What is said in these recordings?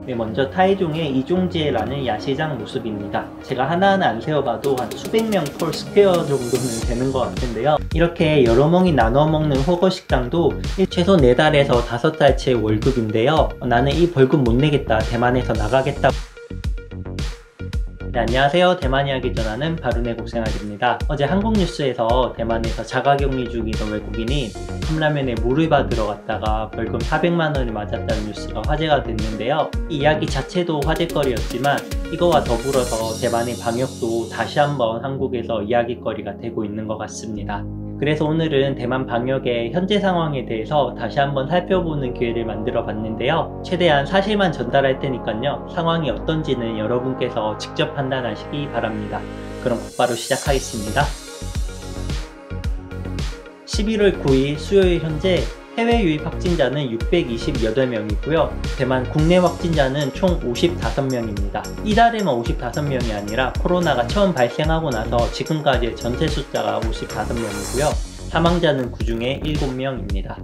네, 먼저 타이종의 이종지에라는 야시장 모습입니다. 제가 하나하나 안 세어봐도 한 수백 명 펄 스퀘어 정도는 되는 것 같은데요. 이렇게 여러 멍이 나눠 먹는 호거식당도 최소 4달에서 5달치의 월급인데요. 나는 이 벌금 못 내겠다, 대만에서 나가겠다. 네, 안녕하세요. 대만 이야기 전하는 바른의 곡생활입니다. 어제 한국 뉴스에서 대만에서 자가격리 중이던 외국인이 컵라면에 물을 받으러 갔다가 벌금 400만원을 맞았다는 뉴스가 화제가 됐는데요. 이 이야기 자체도 화제거리였지만 이거와 더불어서 대만의 방역도 다시 한번 한국에서 이야기거리가 되고 있는 것 같습니다. 그래서 오늘은 대만 방역의 현재 상황에 대해서 다시 한번 살펴보는 기회를 만들어 봤는데요. 최대한 사실만 전달할 테니까요. 상황이 어떤지는 여러분께서 직접 판단하시기 바랍니다. 그럼 곧바로 시작하겠습니다. 11월 9일 수요일 현재 해외 유입 확진자는 628명이고요. 대만 국내 확진자는 총 55명입니다. 이달에만 55명이 아니라 코로나가 처음 발생하고 나서 지금까지의 전체 숫자가 55명이고요. 사망자는 그 중에 7명입니다.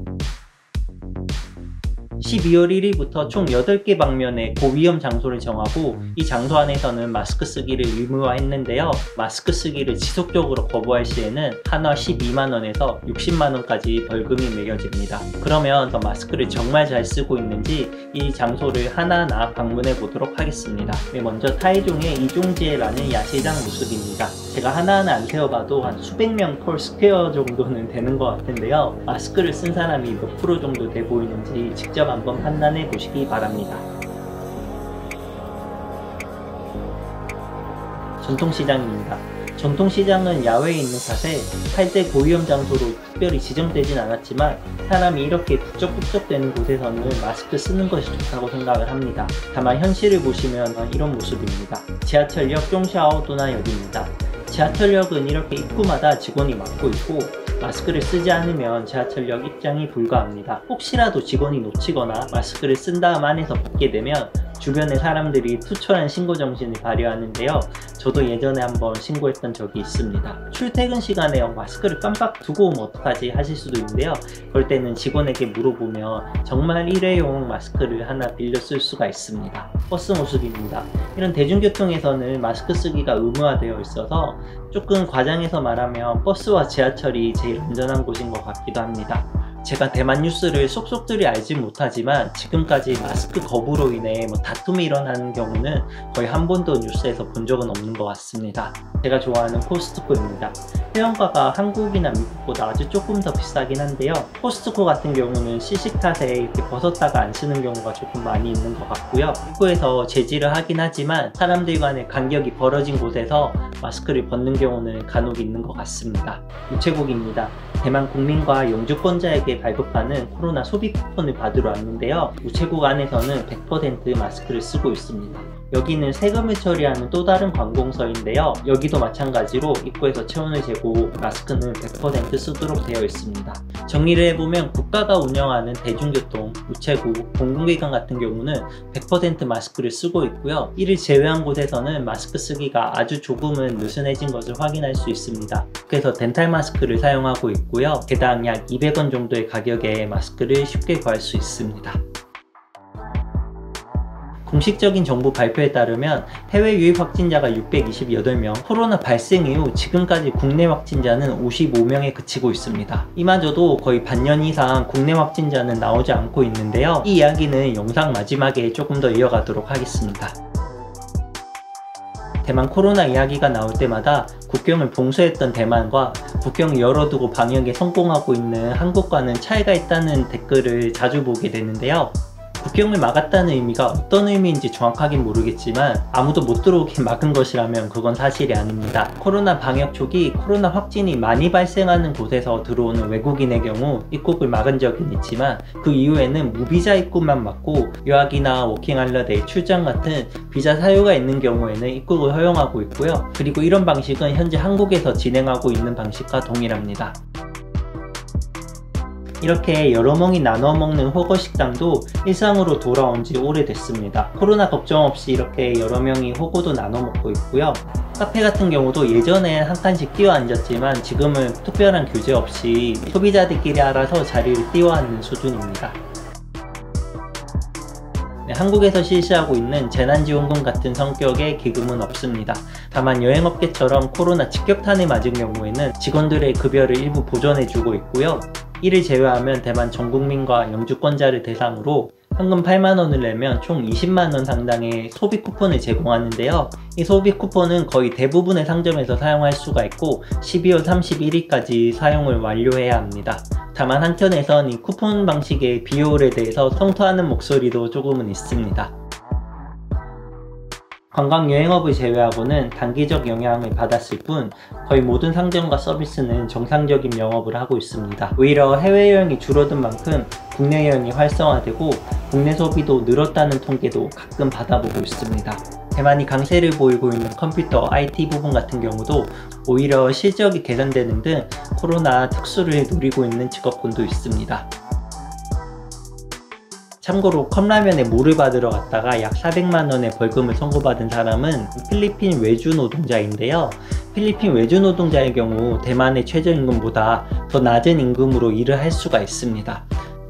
12월 1일부터 총 8개 방면의 고위험 장소를 정하고 이 장소 안에서는 마스크 쓰기를 의무화했는데요. 마스크 쓰기를 지속적으로 거부할 시에는 한화 12만원에서 60만원까지 벌금이 매겨집니다. 그러면 더 마스크를 정말 잘 쓰고 있는지 이 장소를 하나하나 방문해 보도록 하겠습니다. 네, 먼저 타이종의 이종지에라는 야시장 모습입니다. 제가 하나하나 안 세어봐도 한 수백 명 펄 스퀘어 정도는 되는 것 같은데요. 마스크를 쓴 사람이 몇 프로 정도 돼 보이는지 직접 한번 판단해 보시기 바랍니다. 전통시장입니다. 전통시장은 야외에 있는 탓에 8대 고위험 장소로 특별히 지정되진 않았지만 사람이 이렇게 북적북적 되는 곳에서는 마스크 쓰는 것이 좋다고 생각을 합니다. 다만 현실을 보시면 이런 모습입니다. 지하철역 종샤오도나역입니다. 지하철역은 이렇게 입구마다 직원이 막고 있고 마스크를 쓰지 않으면 지하철역 입장이 불가합니다. 혹시라도 직원이 놓치거나 마스크를 쓴 다음 안에서 벗게 되면 주변의 사람들이 투철한 신고정신을 발휘하는데요. 저도 예전에 한번 신고했던 적이 있습니다. 출퇴근 시간에 마스크를 깜빡 두고 오면 어떡하지 하실 수도 있는데요. 그럴 때는 직원에게 물어보면 정말 일회용 마스크를 하나 빌려 쓸 수가 있습니다. 버스 모습입니다. 이런 대중교통에서는 마스크 쓰기가 의무화되어 있어서 조금 과장해서 말하면 버스와 지하철이 제일 안전한 곳인 것 같기도 합니다. 제가 대만 뉴스를 쏙쏙들이 알지 못하지만 지금까지 마스크 거부로 인해 다툼이 일어나는 경우는 거의 한 번도 뉴스에서 본 적은 없는 것 같습니다. 제가 좋아하는 코스트코입니다. 회원가가 한국이나 미국보다 아주 조금 더 비싸긴 한데요. 코스트코 같은 경우는 시식 탓에 이렇게 벗었다가 안 쓰는 경우가 조금 많이 있는 것 같고요. 입구에서 제지를 하긴 하지만 사람들 간의 간격이 벌어진 곳에서 마스크를 벗는 경우는 간혹 있는 것 같습니다. 우체국입니다. 대만 국민과 영주권자에게 발급하는 코로나 소비 쿠폰을 받으러 왔는데요. 우체국 안에서는 100% 마스크를 쓰고 있습니다. 여기는 세금을 처리하는 또 다른 관공서인데요. 여기도 마찬가지로 입구에서 체온을 재고 마스크는 100% 쓰도록 되어 있습니다. 정리를 해보면 국가가 운영하는 대중교통, 우체국, 공공기관 같은 경우는 100% 마스크를 쓰고 있고요. 이를 제외한 곳에서는 마스크 쓰기가 아주 조금은 느슨해진 것을 확인할 수 있습니다. 그래서 덴탈 마스크를 사용하고 있고요. 개당 약 200원 정도의 가격에 마스크를 쉽게 구할 수 있습니다. 공식적인 정부 발표에 따르면 해외 유입 확진자가 628명, 코로나 발생 이후 지금까지 국내 확진자는 55명에 그치고 있습니다. 이마저도 거의 반년 이상 국내 확진자는 나오지 않고 있는데요. 이 이야기는 영상 마지막에 조금 더 이어가도록 하겠습니다. 대만 코로나 이야기가 나올 때마다 국경을 봉쇄했던 대만과 국경을 열어두고 방역에 성공하고 있는 한국과는 차이가 있다는 댓글을 자주 보게 되는데요. 국경을 막았다는 의미가 어떤 의미인지 정확하긴 모르겠지만 아무도 못 들어오게 막은 것이라면 그건 사실이 아닙니다. 코로나 방역 초기 코로나 확진이 많이 발생하는 곳에서 들어오는 외국인의 경우 입국을 막은 적은 있지만 그 이후에는 무비자 입국만 막고 유학이나 워킹홀리데이, 출장 같은 비자 사유가 있는 경우에는 입국을 허용하고 있고요. 그리고 이런 방식은 현재 한국에서 진행하고 있는 방식과 동일합니다. 이렇게 여러 멍이 나눠 먹는 호거식당도 일상으로 돌아온 지 오래됐습니다. 코로나 걱정 없이 이렇게 여러 명이 호거도 나눠 먹고 있고요. 카페 같은 경우도 예전엔 한 칸씩 띄워 앉았지만 지금은 특별한 규제 없이 소비자들끼리 알아서 자리를 띄워 앉는 수준입니다. 한국에서 실시하고 있는 재난지원금 같은 성격의 기금은 없습니다. 다만 여행업계처럼 코로나 직격탄에 맞은 경우에는 직원들의 급여를 일부 보전해주고 있고요. 이를 제외하면 대만 전국민과 영주권자를 대상으로 현금 8만원을 내면 총 20만원 상당의 소비 쿠폰을 제공하는데요. 이 소비 쿠폰은 거의 대부분의 상점에서 사용할 수가 있고 12월 31일까지 사용을 완료해야 합니다. 다만 한켠에선 이 쿠폰 방식의 비효율에 대해서 성토하는 목소리도 조금은 있습니다. 관광여행업을 제외하고는 단기적 영향을 받았을 뿐 거의 모든 상점과 서비스는 정상적인 영업을 하고 있습니다. 오히려 해외여행이 줄어든 만큼 국내 여행이 활성화되고 국내 소비도 늘었다는 통계도 가끔 받아보고 있습니다. 대만이 강세를 보이고 있는 컴퓨터, IT 부분 같은 경우도 오히려 실적이 개선되는 등 코로나 특수를 누리고 있는 직업군도 있습니다. 참고로 컵라면에 물을 받으러 갔다가 약 400만원의 벌금을 선고받은 사람은 필리핀 외주 노동자인데요. 필리핀 외주 노동자의 경우 대만의 최저임금보다 더 낮은 임금으로 일을 할 수가 있습니다.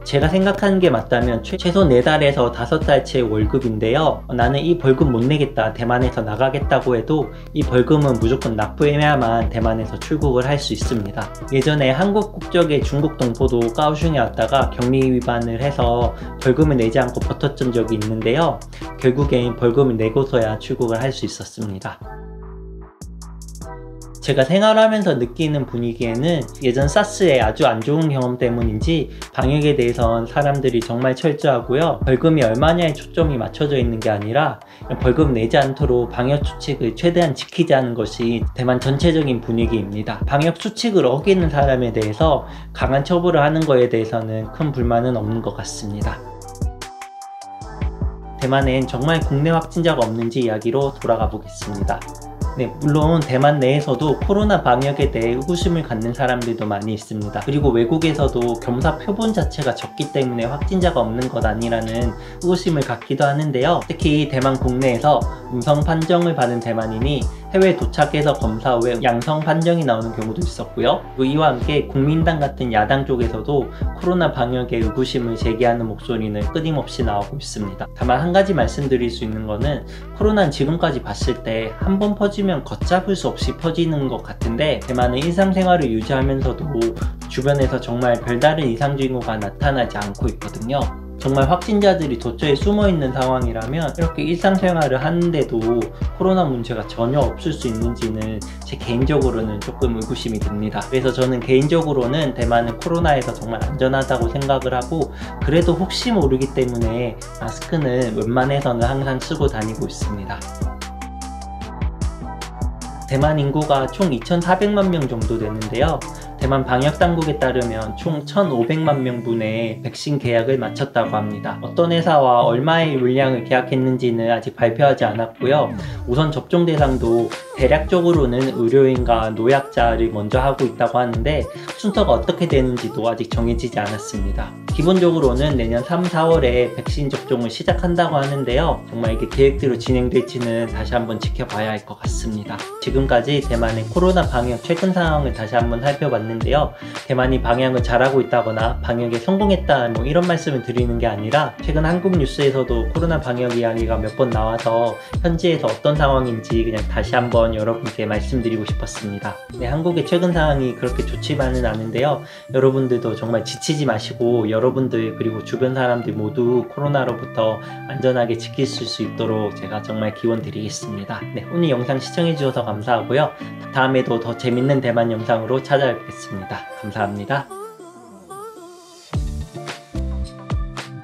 제가 생각하는 게 맞다면 최소 4달에서 5달치의 월급인데요. 나는 이 벌금 못 내겠다, 대만에서 나가겠다고 해도 이 벌금은 무조건 납부해야만 대만에서 출국을 할 수 있습니다. 예전에 한국 국적의 중국 동포도 까오슝에 왔다가 격리 위반을 해서 벌금을 내지 않고 버텼던 적이 있는데요. 결국엔 벌금을 내고서야 출국을 할 수 있었습니다. 제가 생활하면서 느끼는 분위기에는 예전 사스의 아주 안 좋은 경험 때문인지 방역에 대해선 사람들이 정말 철저하고요. 벌금이 얼마냐에 초점이 맞춰져 있는 게 아니라 벌금 내지 않도록 방역 수칙을 최대한 지키자는 것이 대만 전체적인 분위기입니다. 방역 수칙을 어기는 사람에 대해서 강한 처벌을 하는 거에 대해서는 큰 불만은 없는 것 같습니다. 대만엔 정말 국내 확진자가 없는지 이야기로 돌아가 보겠습니다. 물론 대만 내에서도 코로나 방역에 대해 의구심을 갖는 사람들도 많이 있습니다. 그리고 외국에서도 검사 표본 자체가 적기 때문에 확진자가 없는 것 아니라는 의구심을 갖기도 하는데요. 특히 대만 국내에서 음성 판정을 받은 대만인이 해외 도착해서 검사 후에 양성 판정이 나오는 경우도 있었고요. 그리고 이와 함께 국민당 같은 야당 쪽에서도 코로나 방역에 의구심을 제기하는 목소리는 끊임없이 나오고 있습니다. 다만 한 가지 말씀드릴 수 있는 거는 코로나는 지금까지 봤을 때 한 번 퍼지면 걷잡을 수 없이 퍼지는 것 같은데 대만은 일상생활을 유지하면서도 주변에서 정말 별다른 이상 징후가 나타나지 않고 있거든요. 정말 확진자들이 도처에 숨어있는 상황이라면 이렇게 일상생활을 하는데도 코로나 문제가 전혀 없을 수 있는지는 제 개인적으로는 조금 의구심이 듭니다. 그래서 저는 개인적으로는 대만은 코로나에서 정말 안전하다고 생각을 하고 그래도 혹시 모르기 때문에 마스크는 웬만해서는 항상 쓰고 다니고 있습니다. 대만 인구가 총 2,400만 명 정도 되는데요. 대만 방역당국에 따르면 총 1,500만 명분의 백신 계약을 마쳤다고 합니다. 어떤 회사와 얼마의 물량을 계약했는지는 아직 발표하지 않았고요. 우선 접종 대상도 대략적으로는 의료인과 노약자를 먼저 하고 있다고 하는데 순서가 어떻게 되는지도 아직 정해지지 않았습니다. 기본적으로는 내년 3, 4월에 백신 접종을 시작한다고 하는데요. 정말 이게 계획대로 진행될지는 다시 한번 지켜봐야 할 것 같습니다. 지금까지 대만의 코로나 방역 최근 상황을 다시 한번 살펴봤는데요. 대만이 방역을 잘하고 있다거나 방역에 성공했다 이런 말씀을 드리는 게 아니라 최근 한국 뉴스에서도 코로나 방역 이야기가 몇 번 나와서 현지에서 어떤 상황인지 그냥 다시 한번 여러분께 말씀드리고 싶었습니다. 한국의 최근 상황이 그렇게 좋지만은 않은데요. 여러분들도 정말 지치지 마시고 여러분들 그리고 주변 사람들 모두 코로나로부터 안전하게 지키실 수 있도록 제가 정말 기원 드리겠습니다. 오늘 영상 시청해주셔서 감사하고요. 다음에도 더 재밌는 대만 영상으로 찾아뵙겠습니다. 감사합니다.